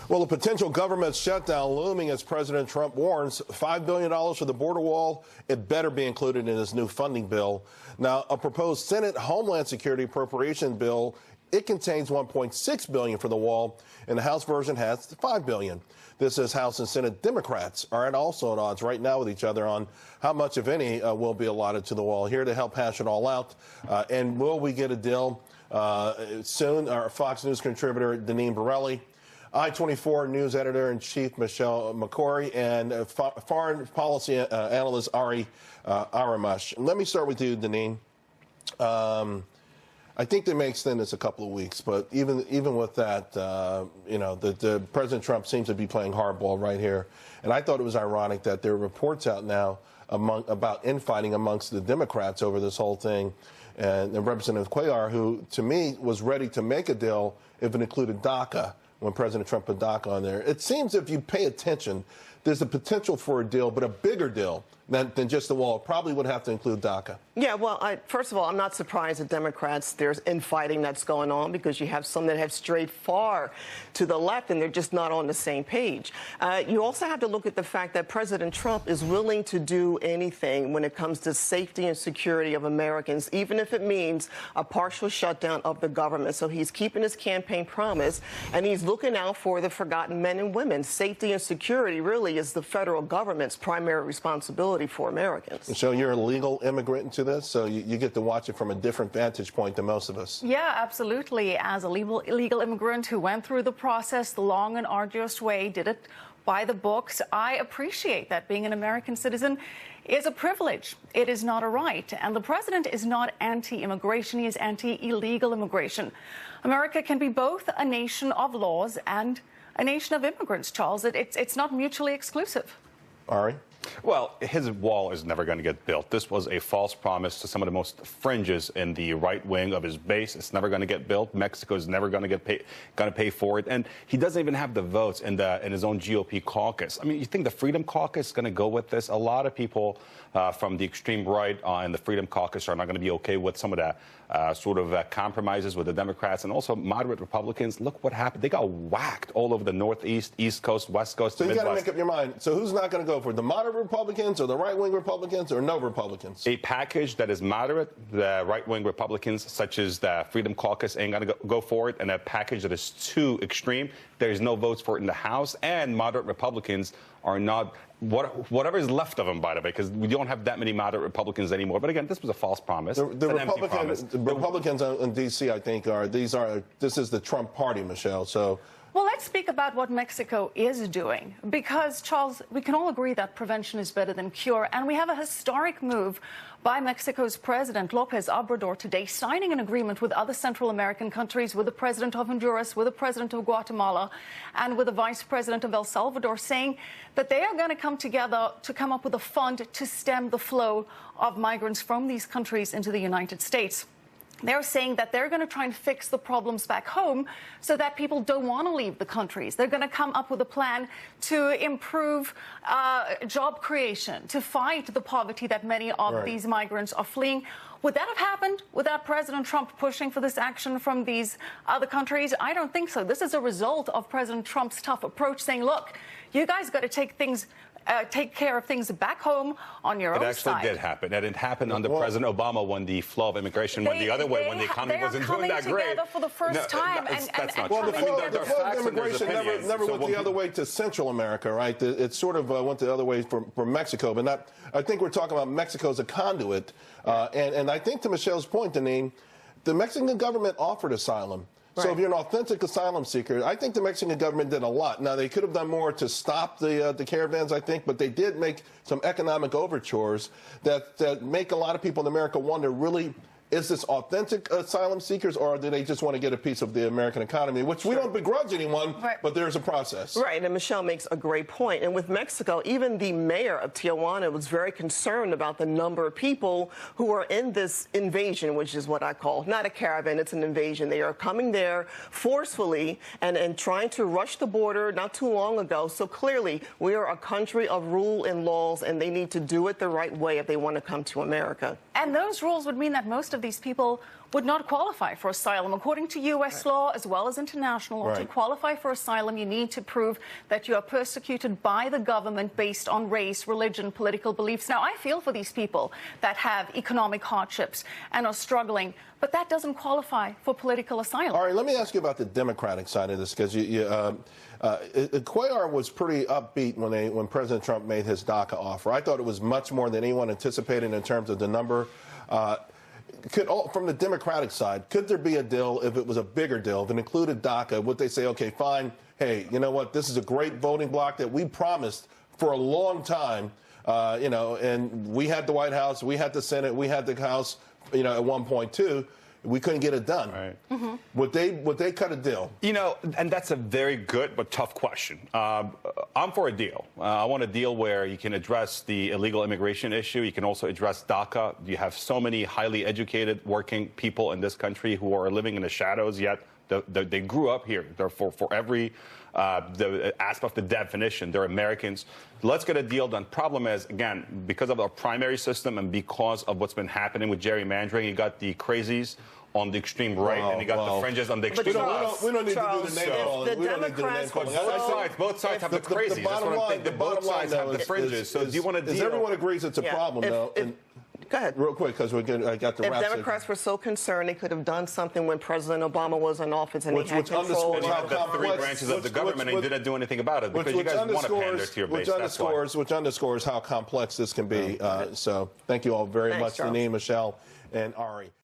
Well, a potential government shutdown looming as President Trump warns $5 billion for the border wall. It better be included in his new funding bill. Now, a proposed Senate Homeland Security appropriation bill, it contains $1.6 billion for the wall, and the House version has $5 billion. This is House and Senate Democrats are also at odds right now with each other on how much, if any, will be allotted to the wall. Here to help hash it all out, and will we get a deal soon? Our Fox News contributor, Deneen Borelli, I24 news editor-in-chief Michelle Makori, and foreign policy analyst Ari Aramush. Let me start with you, Deneen. I think they may extend this a couple of weeks, but even with that, the President Trump seems to be playing hardball right here. And I thought it was ironic that there are reports out now about infighting amongst the Democrats over this whole thing. And Representative Cuellar, who to me was ready to make a deal if it included DACA, when President Trump put DACA on there. It seems if you pay attention, there's a potential for a deal, but a bigger deal than just the wall. It probably would have to include DACA. Yeah, well, first of all, I'm not surprised that Democrats, there's infighting that's going on because you have some that have strayed far to the left and they're just not on the same page. You also have to look at the fact that President Trump is willing to do anything when it comes to safety and security of Americans, even if it means a partial shutdown of the government. So he's keeping his campaign promise, and he's looking out for the forgotten men and women. Safety and security really is the federal government's primary responsibility for Americans. So you're a legal immigrant into this, so you get to watch it from a different vantage point than most of us. Yeah, absolutely. As a legal immigrant who went through the process the long and arduous way, did it by the books, I appreciate that being an American citizen is a privilege. It is not a right. And the president is not anti-immigration. He is anti-illegal immigration. America can be both a nation of laws and a nation of immigrants, Charles. It's not mutually exclusive. Ari? Well, his wall is never going to get built. This was a false promise to some of the most fringes in the right wing of his base. It's never going to get built. Mexico is never going to pay for it, and he doesn't even have the votes in his own GOP caucus. I mean, you think the Freedom Caucus is going to go with this? A lot of people from the extreme right and the Freedom Caucus are not going to be okay with some of the compromises with the Democrats and also moderate Republicans. Look what happened. They got whacked all over the Northeast, East Coast, West Coast. So you got to make up your mind. So who's not going to go for it? The moderate Republicans or the right-wing Republicans or no Republicans? A package that is moderate, the right-wing Republicans, such as the Freedom Caucus, ain't going to go for it. And a package that is too extreme, there's no votes for it in the House. And moderate Republicans are not, whatever is left of them, by the way, because we don't have that many moderate Republicans anymore. But again, this was a false promise. The Republicans in D.C., I think, this is the Trump party, Michelle. So. Well, let's speak about what Mexico is doing, because, Charles, we can all agree that prevention is better than cure, and we have a historic move by Mexico's President López Obrador today, signing an agreement with other Central American countries, with the President of Honduras, with the President of Guatemala, and with the Vice President of El Salvador, saying that they are going to come together to come up with a fund to stem the flow of migrants from these countries into the United States. They're saying that they're going to try and fix the problems back home so that people don't want to leave the countries. They're going to come up with a plan to improve job creation, to fight the poverty that many of these migrants are fleeing. Would that have happened without President Trump pushing for this action from these other countries? I don't think so. This is a result of President Trump's tough approach, saying, look, you guys got to take care of things back home on your own side. It actually did happen. And it happened under President Obama when the flow of immigration went the other way, when the economy wasn't doing that great. They are coming together for the first time. That's not true. The flow of immigration never went the other way to Central America, right? It sort of went the other way for Mexico. But I think we're talking about Mexico as a conduit. And I think to Michelle's point, Deneen, the Mexican government offered asylum. So if you're an authentic asylum seeker, I think the Mexican government did a lot. Now, they could have done more to stop the caravans, I think, but they did make some economic overtures that make a lot of people in America wonder, really, is this authentic asylum seekers, or do they just want to get a piece of the American economy, which we don't begrudge anyone, but there's a process. Right, and Michelle makes a great point. And with Mexico, even the mayor of Tijuana was very concerned about the number of people who are in this invasion, which is what I call not a caravan, it's an invasion. They are coming there forcefully and trying to rush the border not too long ago. So clearly, we are a country of rule and laws, and they need to do it the right way if they want to come to America. And those rules would mean that most of these people would not qualify for asylum. According to U.S. law, as well as international law, to qualify for asylum, you need to prove that you are persecuted by the government based on race, religion, political beliefs. Now, I feel for these people that have economic hardships and are struggling, but that doesn't qualify for political asylum. All right, let me ask you about the Democratic side of this, because Cuellar was pretty upbeat when President Trump made his DACA offer. I thought it was much more than anyone anticipated in terms of the number. From the Democratic side, could there be a deal if it was a bigger deal, if it included DACA? Would they say, okay, fine, hey, you know what, this is a great voting block that we promised for a long time, and we had the White House, we had the Senate, we had the House, at one point too. We couldn't get it done. Right. Would they cut a deal? And that's a very good but tough question. I'm for a deal. I want a deal where you can address the illegal immigration issue. You can also address DACA. You have so many highly educated working people in this country who are living in the shadows, yet they grew up here. Therefore, for every the aspect of the definition, they're Americans. Let's get a deal done. Problem is, again, because of our primary system and because of what's been happening with gerrymandering, you got the crazies on the extreme right, and you got the fringes on the extreme left. We don't need to do the name calling. We don't need to do the name calling. Both sides have the crazies. That's what I'm thinking. Both sides have the fringes. So do you want to deal? Everyone agrees it's a problem, though. Go ahead. Real quick, because I got the wrap. If Democrats were so concerned, they could have done something when President Obama was in office and he had control. And you have the three branches of the government and didn't do anything about it because you guys want to pander to your base. Which underscores how complex this can be. So thank you all very much, Janine, Michelle, and Ari.